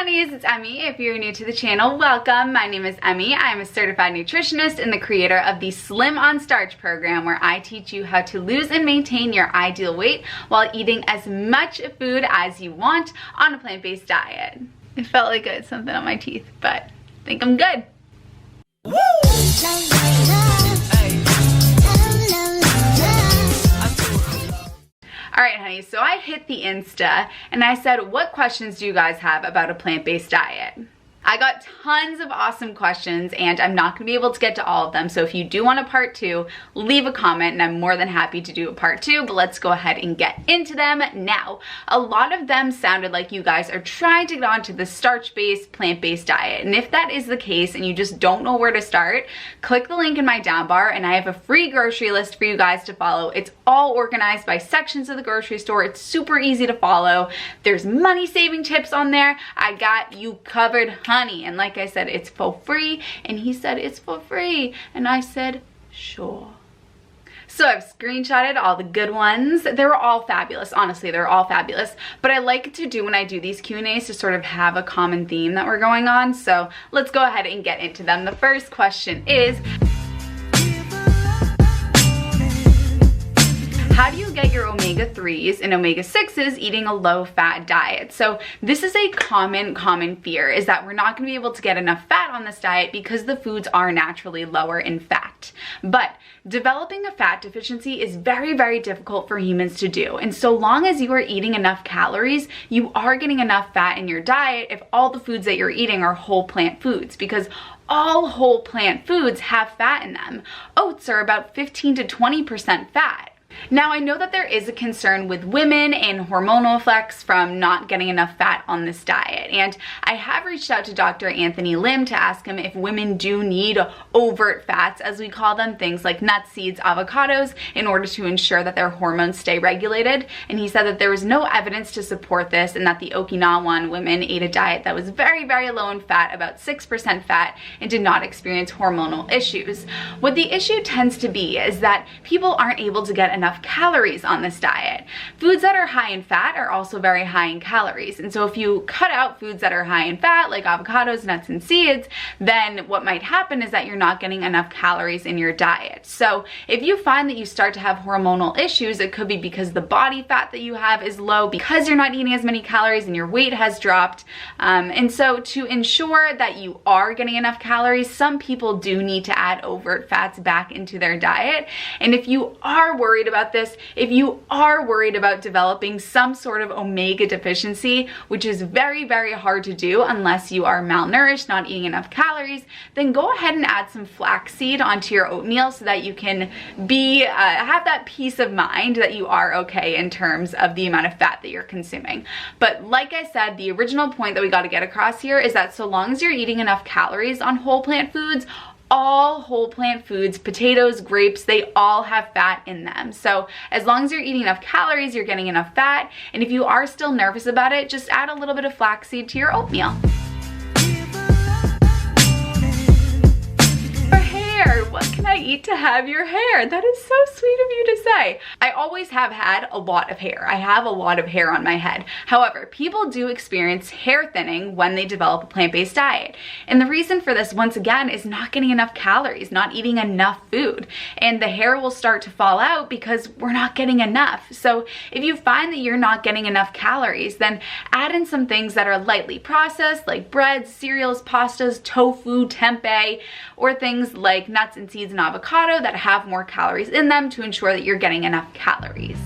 Hunnies, it's Emmy. If you're new to the channel, welcome. My name is Emmy. I'm a certified nutritionist and the creator of the Slim on Starch program, where I teach you how to lose and maintain your ideal weight while eating as much food as you want on a plant-based diet. It felt like I had something on my teeth, but I think I'm good. Woo! Alright honey, so I hit the Insta and I said, what questions do you guys have about a plant-based diet? I got tons of awesome questions and I'm not going to be able to get to all of them, so if you do want a part 2, leave a comment and I'm more than happy to do a part 2, but let's go ahead and get into them now. A lot of them sounded like you guys are trying to get onto the starch-based, plant-based diet, and if that is the case and you just don't know where to start, click the link in my down bar and I have a free grocery list for you guys to follow. It's all organized by sections of the grocery store. It's super easy to follow. There's money-saving tips on there. I got you covered, honey. And like I said, it's for free, and he said it's for free, and I said sure. So I've screenshotted all the good ones. They were all fabulous. Honestly, they're all fabulous, but I like to do when I do these Q&As to sort of have a common theme that we're going on, so let's go ahead and get into them. The first question is, how do you get your omega-3s and omega-6s eating a low-fat diet? So this is a common fear, is that we're not going to be able to get enough fat on this diet because the foods are naturally lower in fat. But developing a fat deficiency is very difficult for humans to do. And so long as you are eating enough calories, you are getting enough fat in your diet if all the foods that you're eating are whole plant foods, because all whole plant foods have fat in them. Oats are about 15 to 20% fat. Now, I know that there is a concern with women and hormonal effects from not getting enough fat on this diet, and I have reached out to Dr. Anthony Lim to ask him if women do need overt fats, as we call them, things like nuts, seeds, avocados, in order to ensure that their hormones stay regulated, and he said that there was no evidence to support this and that the Okinawan women ate a diet that was very low in fat, about 6% fat, and did not experience hormonal issues. What the issue tends to be is that people aren't able to get enough calories on this diet. Foods that are high in fat are also very high in calories, and so if you cut out foods that are high in fat like avocados, nuts, and seeds, then what might happen is that you're not getting enough calories in your diet. So if you find that you start to have hormonal issues, it could be because the body fat that you have is low, because you're not eating as many calories and your weight has dropped. And so to ensure that you are getting enough calories, some people do need to add overt fats back into their diet. And if you are worried about this, if you are worried about developing some sort of omega deficiency, which is very hard to do unless you are malnourished, not eating enough calories, then go ahead and add some flaxseed onto your oatmeal so that you can have that peace of mind that you are okay in terms of the amount of fat that you're consuming. But like I said, the original point that we got to get across here is that so long as you're eating enough calories on whole plant foods, all whole plant foods, potatoes, grapes, they all have fat in them. So as long as you're eating enough calories, you're getting enough fat. And if you are still nervous about it, just add a little bit of flaxseed to your oatmeal. What can I eat to have your hair? That is so sweet of you to say. I always have had a lot of hair. I have a lot of hair on my head. However, people do experience hair thinning when they develop a plant-based diet. And the reason for this, once again, is not getting enough calories, not eating enough food. And the hair will start to fall out because we're not getting enough. So if you find that you're not getting enough calories, then add in some things that are lightly processed, like breads, cereals, pastas, tofu, tempeh, or things like nuts and seeds and avocado that have more calories in them to ensure that you're getting enough calories.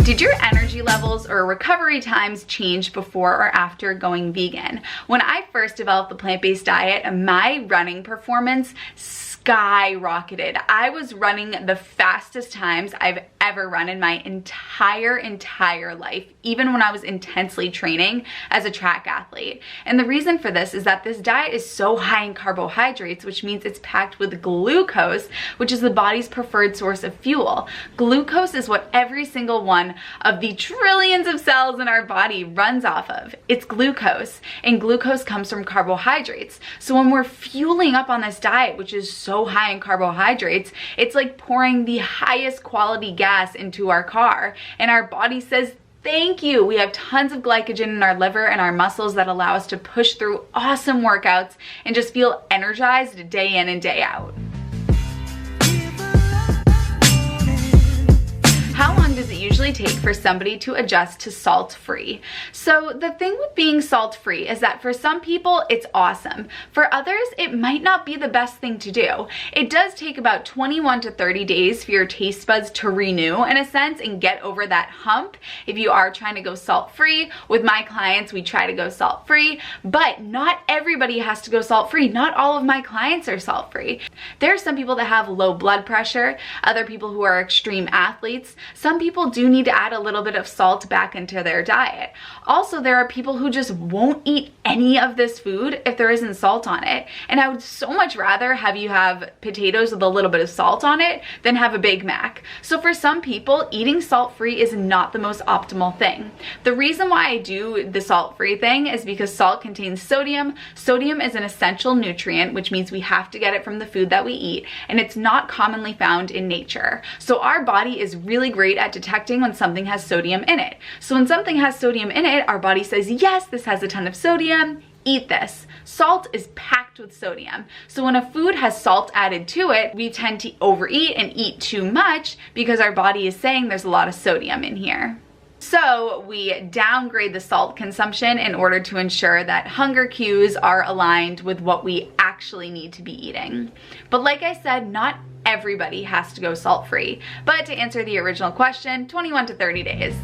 Did your energy levels or recovery times change before or after going vegan? When I first developed the plant-based diet, my running performance skyrocketed. I was running the fastest times I've ever run in my entire life, even when I was intensely training as a track athlete. And the reason for this is that this diet is so high in carbohydrates, which means it's packed with glucose, which is the body's preferred source of fuel. Glucose is what every single one of the trillions of cells in our body runs off of. It's glucose, and glucose comes from carbohydrates. So when we're fueling up on this diet, which is so high in carbohydrates, it's like pouring the highest quality gas into our car, and our body says, thank you. We have tons of glycogen in our liver and our muscles that allow us to push through awesome workouts and just feel energized day in and day out. How long does it usually take for somebody to adjust to salt-free? So the thing with being salt-free is that for some people, it's awesome. For others, it might not be the best thing to do. It does take about 21 to 30 days for your taste buds to renew in a sense and get over that hump if you are trying to go salt-free. With my clients, we try to go salt-free, but not everybody has to go salt-free. Not all of my clients are salt-free. There are some people that have low blood pressure, other people who are extreme athletes. Some people do need to add a little bit of salt back into their diet. Also, there are people who just won't eat any of this food if there isn't salt on it. And I would so much rather have you have potatoes with a little bit of salt on it than have a Big Mac. So for some people, eating salt-free is not the most optimal thing. The reason why I do the salt-free thing is because salt contains sodium. Sodium is an essential nutrient, which means we have to get it from the food that we eat, and it's not commonly found in nature. So our body is really great at detecting when something has sodium in it. So when something has sodium in it, our body says, yes, this has a ton of sodium, eat this. Salt is packed with sodium. So when a food has salt added to it, we tend to overeat and eat too much because our body is saying there's a lot of sodium in here. So we downgrade the salt consumption in order to ensure that hunger cues are aligned with what we actually need to be eating. But like I said, not everybody has to go salt-free. But to answer the original question, 21 to 30 days.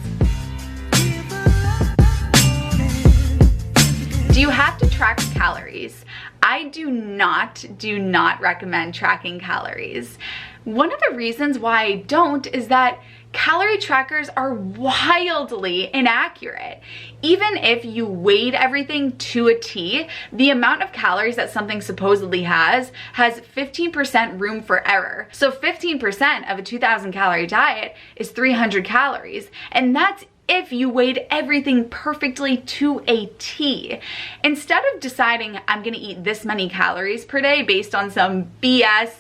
Do you have to track calories? I do not recommend tracking calories. One of the reasons why I don't is that calorie trackers are wildly inaccurate. Even if you weighed everything to a T, the amount of calories that something supposedly has 15% room for error. So 15% of a 2,000 calorie diet is 300 calories, and that's if you weighed everything perfectly to a T. Instead of deciding I'm gonna eat this many calories per day based on some BS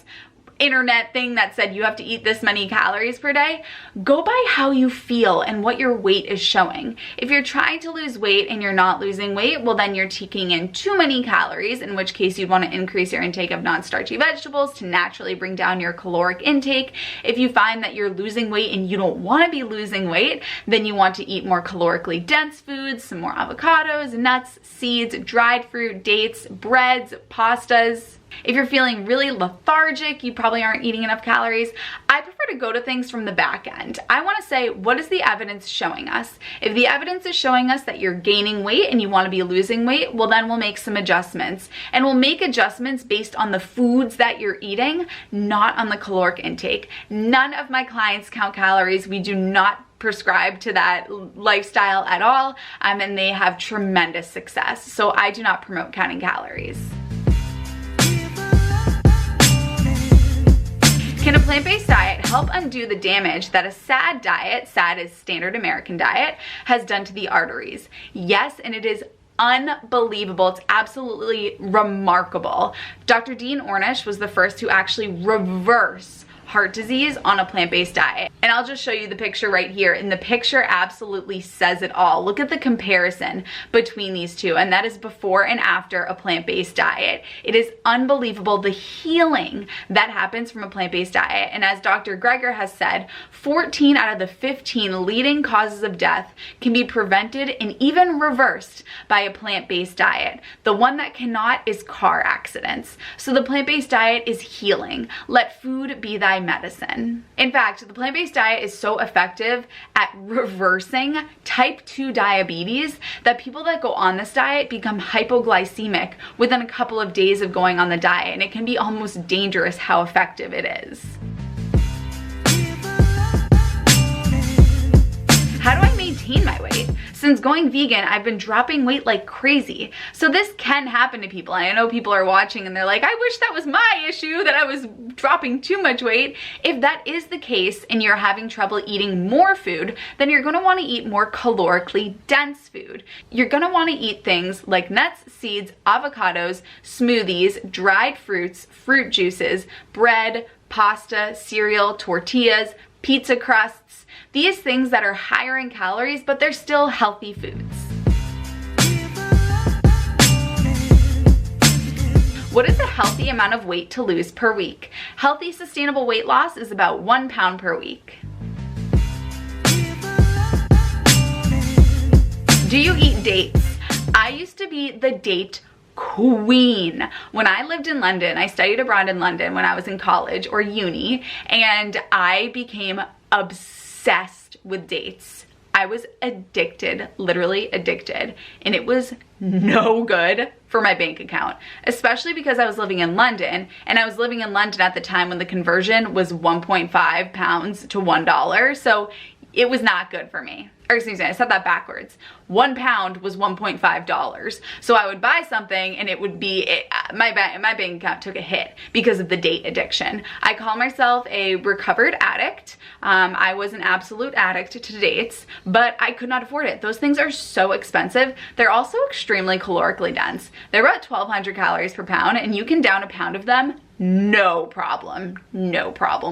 internet thing that said you have to eat this many calories per day, go by how you feel and what your weight is showing. If you're trying to lose weight and you're not losing weight, well then you're taking in too many calories, in which case you'd want to increase your intake of non-starchy vegetables to naturally bring down your caloric intake. If you find that you're losing weight and you don't want to be losing weight, then you want to eat more calorically dense foods, some more avocados, nuts, seeds, dried fruit, dates, breads, pastas. If you're feeling really lethargic, you probably aren't eating enough calories. I prefer to go to things from the back end. I want to say, what is the evidence showing us? If the evidence is showing us that you're gaining weight and you want to be losing weight, well then we'll make some adjustments. And we'll make adjustments based on the foods that you're eating, not on the caloric intake. None of my clients count calories. We do not prescribe to that lifestyle at all, and they have tremendous success. So I do not promote counting calories. Can a plant-based diet help undo the damage that a SAD diet, SAD is standard American diet, has done to the arteries? Yes, and it is unbelievable. It's absolutely remarkable. Dr. Dean Ornish was the first to actually reverse heart disease on a plant-based diet. And I'll just show you the picture right here. And the picture absolutely says it all. Look at the comparison between these two, and that is before and after a plant-based diet. It is unbelievable the healing that happens from a plant-based diet. And as Dr. Greger has said, 14 out of the 15 leading causes of death can be prevented and even reversed by a plant-based diet. The one that cannot is car accidents. So the plant-based diet is healing. Let food be thy medicine. In fact, the plant-based diet is so effective at reversing type 2 diabetes that people that go on this diet become hypoglycemic within a couple of days of going on the diet, and it can be almost dangerous how effective it is. How do I maintain my weight? Since going vegan, I've been dropping weight like crazy. So this can happen to people. And I know people are watching and they're like, I wish that was my issue, that I was dropping too much weight. If that is the case and you're having trouble eating more food, then you're gonna wanna eat more calorically dense food. You're gonna wanna eat things like nuts, seeds, avocados, smoothies, dried fruits, fruit juices, bread, pasta, cereal, tortillas, pizza crusts, these things that are higher in calories, but they're still healthy foods. What is a healthy amount of weight to lose per week? Healthy, sustainable weight loss is about 1 pound per week. Do you eat dates? I used to be the date queen. When I lived in London, I studied abroad in London when I was in college or uni, and I became obsessed with dates. I was addicted, literally addicted, and it was no good for my bank account, especially because I was living in London, and I was living in London at the time when the conversion was 1.5 pounds to $1, so it was not good for me. Or excuse me, I said that backwards. 1 pound was $1.5. So I would buy something and it would be, my bank account took a hit because of the date addiction. I call myself a recovered addict. I was an absolute addict to dates, but I could not afford it. Those things are so expensive. They're also extremely calorically dense. They're about 1,200 calories per pound, and you can down a pound of them no problem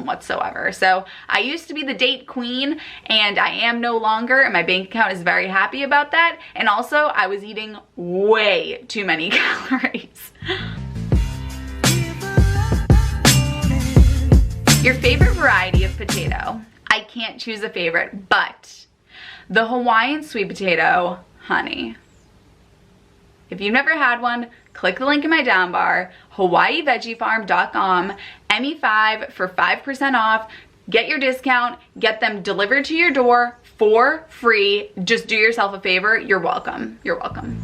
whatsoever. So I used to be the date queen, and I am no longer, and my bank account is very happy about that. And also I was eating way too many calories. Your favorite variety of potato? I can't choose a favorite, but the Hawaiian sweet potato, honey. If you've never had one, click the link in my down bar, hawaiivegiefarm.com, ME5 for 5% off. Get your discount, get them delivered to your door for free. Just do yourself a favor. You're welcome. You're welcome.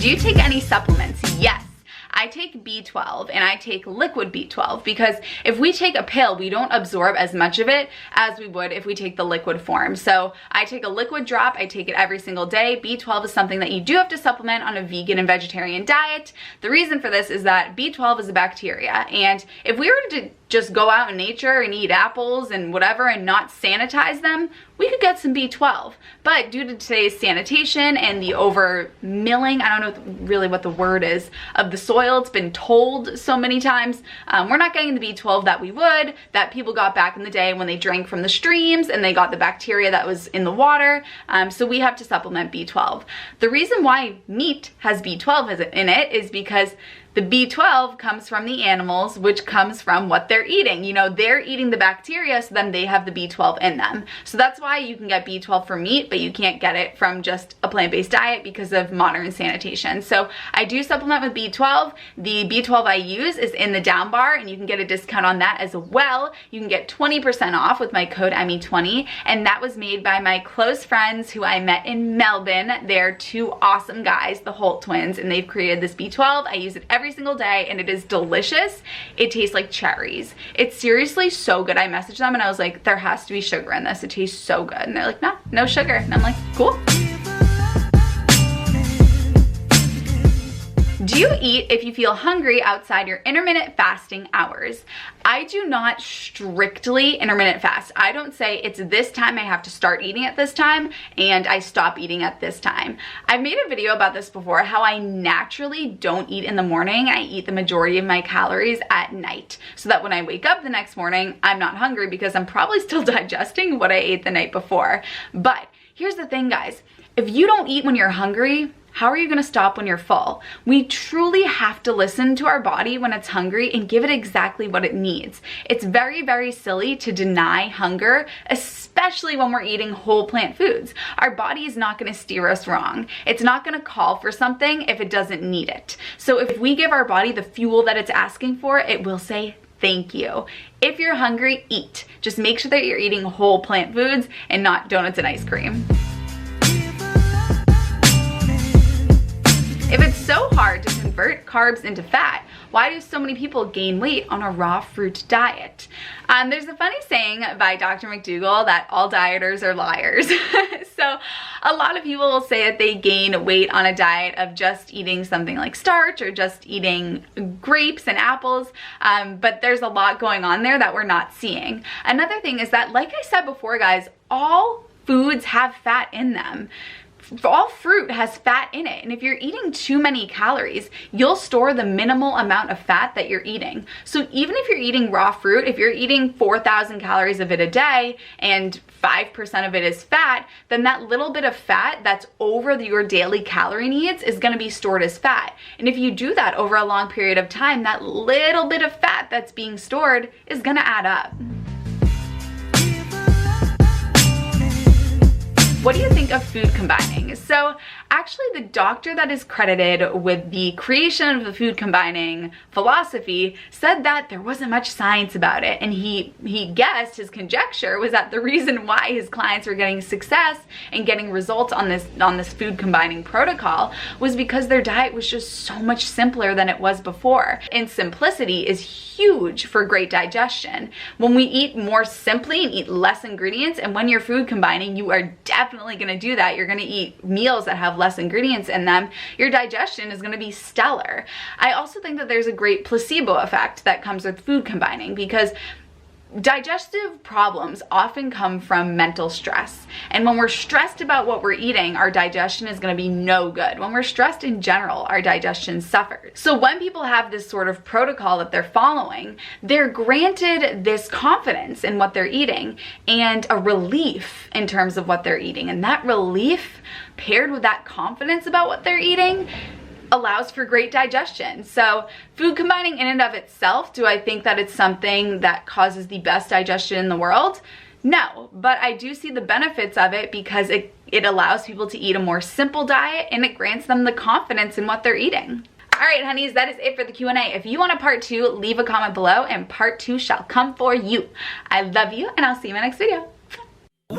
Do you take any supplements? Yes. I take B12, and I take liquid B12, because if we take a pill, we don't absorb as much of it as we would if we take the liquid form. So I take a liquid drop, I take it every single day. B12 is something that you do have to supplement on a vegan and vegetarian diet. The reason for this is that B12 is a bacteria, and if we were to just go out in nature and eat apples and whatever and not sanitize them, we could get some B12. But due to today's sanitation and the over milling, I don't know really what the word is, of the soil, it's been told so many times, we're not getting the B12 that people got back in the day when they drank from the streams and they got the bacteria that was in the water. So we have to supplement B12. The reason why meat has B12 in it is because the B12 comes from the animals, which comes from what they're eating. You know, they're eating the bacteria, so then they have the B12 in them. So that's why you can get B12 from meat, but you can't get it from just a plant-based diet because of modern sanitation. So I do supplement with B12. The B12 I use is in the down bar, and you can get a discount on that as well. You can get 20% off with my code ME20, and that was made by my close friends who I met in Melbourne. They're two awesome guys, the Holt twins, and they've created this B12. I use it every single day, and it is delicious. It tastes like cherries. It's seriously so good. I messaged them and I was like, there has to be sugar in this. It tastes so good. And they're like, no sugar. And I'm like, cool. Do you eat if you feel hungry outside your intermittent fasting hours? I do not strictly intermittent fast. I don't say it's this time I have to start eating at this time and I stop eating at this time. I've made a video about this before, how I naturally don't eat in the morning. I eat the majority of my calories at night, so that when I wake up the next morning, I'm not hungry because I'm probably still digesting what I ate the night before. But here's the thing, guys. If you don't eat when you're hungry, how are you going to stop when you're full? We truly have to listen to our body when it's hungry and give it exactly what it needs. It's very, very silly to deny hunger, especially when we're eating whole plant foods. Our body is not going to steer us wrong. It's not going to call for something if it doesn't need it. So if we give our body the fuel that it's asking for, it will say thank you. If you're hungry, eat. Just make sure that you're eating whole plant foods and not donuts and ice cream. If it's so hard to convert carbs into fat, why do so many people gain weight on a raw fruit diet? There's a funny saying by Dr. McDougall that all dieters are liars. So a lot of people will say that they gain weight on a diet of just eating something like starch or just eating grapes and apples, but there's a lot going on there that we're not seeing. Another thing is that, like I said before, guys, all foods have fat in them. all fruit has fat in it, and if you're eating too many calories, you'll store the minimal amount of fat that you're eating. So even if you're eating raw fruit, if you're eating 4,000 calories of it a day and 5% of it is fat, then that little bit of fat that's over your daily calorie needs is going to be stored as fat. And if you do that over a long period of time, that little bit of fat that's being stored is going to add up. What do you think of food combining? So actually the doctor that is credited with the creation of the food combining philosophy said that there wasn't much science about it, and he guessed, his conjecture was that the reason why his clients were getting success and getting results on this food combining protocol was because their diet was just so much simpler than it was before. And simplicity is huge for great digestion. When we eat more simply and eat less ingredients, and when you're food combining, you are definitely going to do that. You're going to eat meals that have less ingredients in them. Your digestion is going to be stellar. I also think that there's a great placebo effect that comes with food combining, because digestive problems often come from mental stress. And when we're stressed about what we're eating, our digestion is going to be no good. When we're stressed in general, our digestion suffers. So when people have this sort of protocol that they're following, they're granted this confidence in what they're eating and a relief in terms of what they're eating. And that relief paired with that confidence about what they're eating allows for great digestion. So food combining in and of itself, do I think that it's something that causes the best digestion in the world? No, but I do see the benefits of it because it allows people to eat a more simple diet, and it grants them the confidence in what they're eating. All right, honeys, that is it for the Q&A. If you want a part 2, leave a comment below and part 2 shall come for you. I love you, and I'll see you in my next video. Woo!